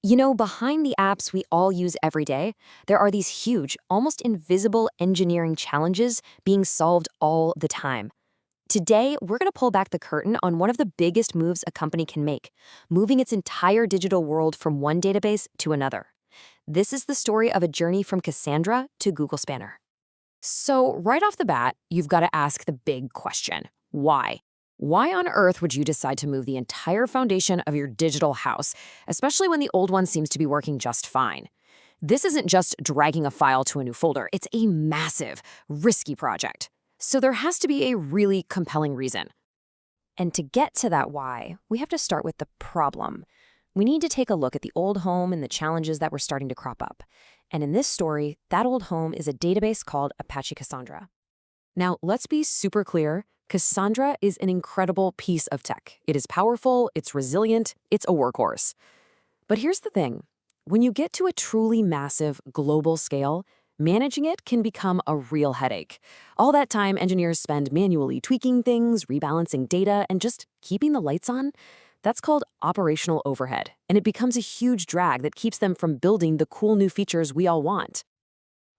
You know, behind the apps we all use every day, there are these huge, almost invisible engineering challenges being solved all the time. Today, we're going to pull back the curtain on one of the biggest moves a company can make, moving its entire digital world from one database to another. This is the story of a journey from Cassandra to Google Spanner. So, right off the bat, you've got to ask the big question. Why? Why on earth would you decide to move the entire foundation of your digital house, especially when the old one seems to be working just fine? This isn't just dragging a file to a new folder, it's a massive, risky project. So there has to be a really compelling reason. And to get to that why, we have to start with the problem. We need to take a look at the old home and the challenges that were starting to crop up. And in this story, that old home is a database called Apache Cassandra. Now, let's be super clear. Cassandra is an incredible piece of tech. It is powerful, it's resilient, it's a workhorse. But here's the thing. When you get to a truly massive global scale, managing it can become a real headache. All that time engineers spend manually tweaking things, rebalancing data, and just keeping the lights on, that's called operational overhead, and it becomes a huge drag that keeps them from building the cool new features we all want.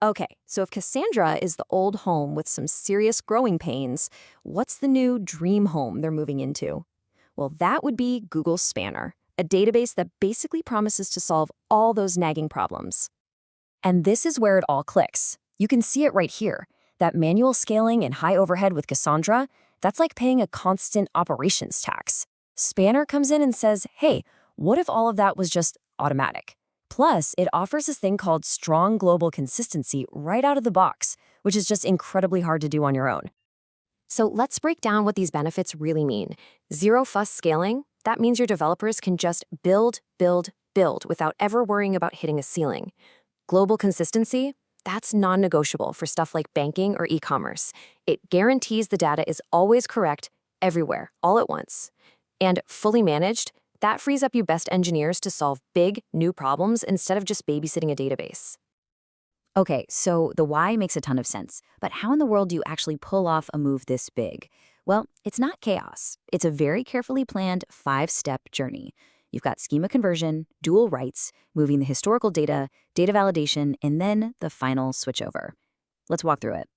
Okay, so if Cassandra is the old home with some serious growing pains, what's the new dream home they're moving into? Well, that would be Google Spanner, a database that basically promises to solve all those nagging problems. And this is where it all clicks. You can see it right here. That manual scaling and high overhead with Cassandra, that's like paying a constant operations tax. Spanner comes in and says, hey, what if all of that was just automatic? Plus, it offers this thing called strong global consistency right out of the box, which is just incredibly hard to do on your own. So let's break down what these benefits really mean. Zero fuss scaling, that means your developers can just build without ever worrying about hitting a ceiling. Global consistency, that's non-negotiable for stuff like banking or e-commerce. It guarantees the data is always correct everywhere, all at once. And fully managed, that frees up your best engineers to solve big, new problems instead of just babysitting a database. Okay, so the why makes a ton of sense, but how in the world do you actually pull off a move this big? Well, it's not chaos. It's a very carefully planned 5-step journey. You've got schema conversion, dual writes, moving the historical data, data validation, and then the final switchover. Let's walk through it.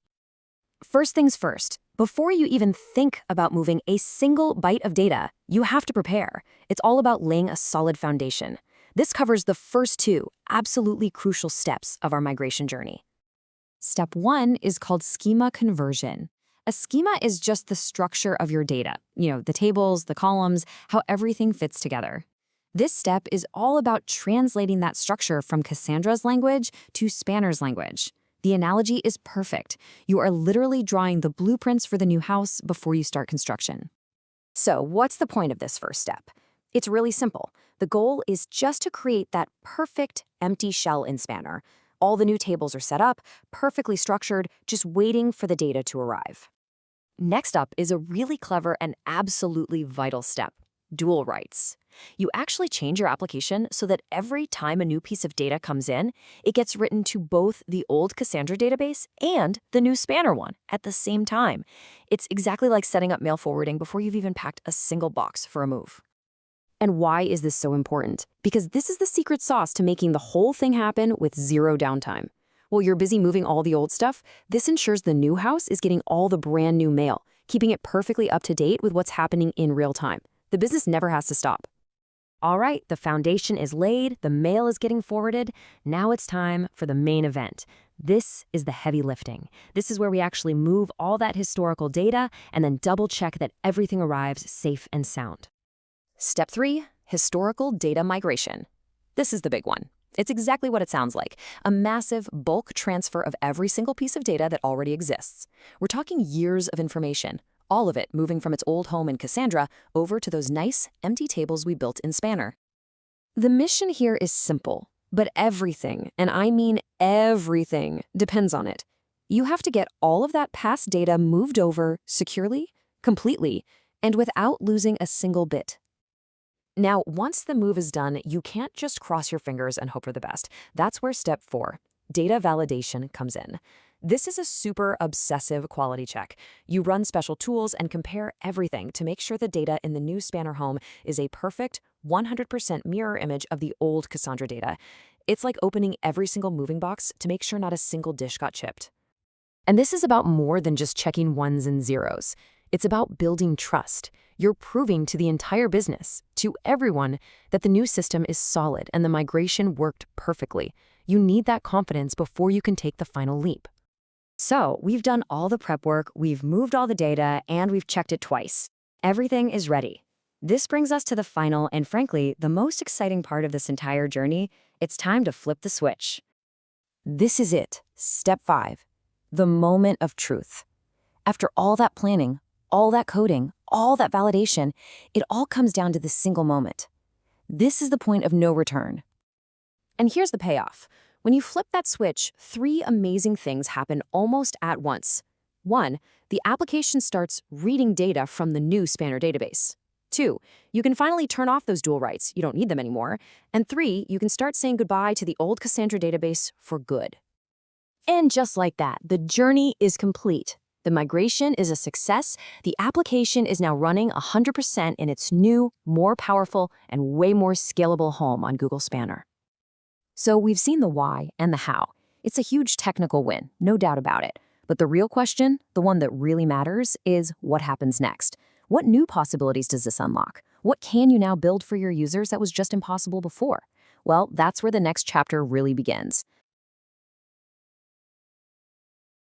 First things first, before you even think about moving a single byte of data, you have to prepare. It's all about laying a solid foundation. This covers the first two absolutely crucial steps of our migration journey. Step 1 is called schema conversion. A schema is just the structure of your data, the tables, the columns, how everything fits together. This step is all about translating that structure from Cassandra's language to Spanner's language. The analogy is perfect. You are literally drawing the blueprints for the new house before you start construction. So, what's the point of this first step? It's really simple. The goal is just to create that perfect empty shell in Spanner. All the new tables are set up, perfectly structured, just waiting for the data to arrive. Next up is a really clever and absolutely vital step: dual writes. You actually change your application so that every time a new piece of data comes in, it gets written to both the old Cassandra database and the new Spanner one at the same time. It's exactly like setting up mail forwarding before you've even packed a single box for a move. And why is this so important? Because this is the secret sauce to making the whole thing happen with zero downtime. While you're busy moving all the old stuff, this ensures the new house is getting all the brand new mail, keeping it perfectly up to date with what's happening in real time. The business never has to stop. All right, the foundation is laid, the mail is getting forwarded. Now it's time for the main event. This is the heavy lifting. This is where we actually move all that historical data and then double check that everything arrives safe and sound. Step 3, historical data migration. This is the big one. It's exactly what it sounds like, a massive bulk transfer of every single piece of data that already exists. We're talking years of information, all of it moving from its old home in Cassandra over to those nice, empty tables we built in Spanner. The mission here is simple, but everything, and I mean everything, depends on it. You have to get all of that past data moved over securely, completely, and without losing a single bit. Now, once the move is done, you can't just cross your fingers and hope for the best. That's where step 4, data validation, comes in. This is a super obsessive quality check. You run special tools and compare everything to make sure the data in the new Spanner home is a perfect 100% mirror image of the old Cassandra data. It's like opening every single moving box to make sure not a single dish got chipped. And this is about more than just checking ones and zeros. It's about building trust. You're proving to the entire business, to everyone, that the new system is solid and the migration worked perfectly. You need that confidence before you can take the final leap. So, we've done all the prep work, we've moved all the data, and we've checked it twice. Everything is ready. This brings us to the final and, frankly, the most exciting part of this entire journey. It's time to flip the switch. This is it, step 5, the moment of truth. After all that planning, all that coding, all that validation, it all comes down to this single moment. This is the point of no return. And here's the payoff. When you flip that switch, 3 amazing things happen almost at once. 1, the application starts reading data from the new Spanner database. 2, you can finally turn off those dual writes, you don't need them anymore. And 3, you can start saying goodbye to the old Cassandra database for good. And just like that, the journey is complete. The migration is a success. The application is now running 100% in its new, more powerful, and way more scalable home on Google Spanner. So we've seen the why and the how. It's a huge technical win, no doubt about it. But the real question, the one that really matters, is what happens next? What new possibilities does this unlock? What can you now build for your users that was just impossible before? Well, that's where the next chapter really begins.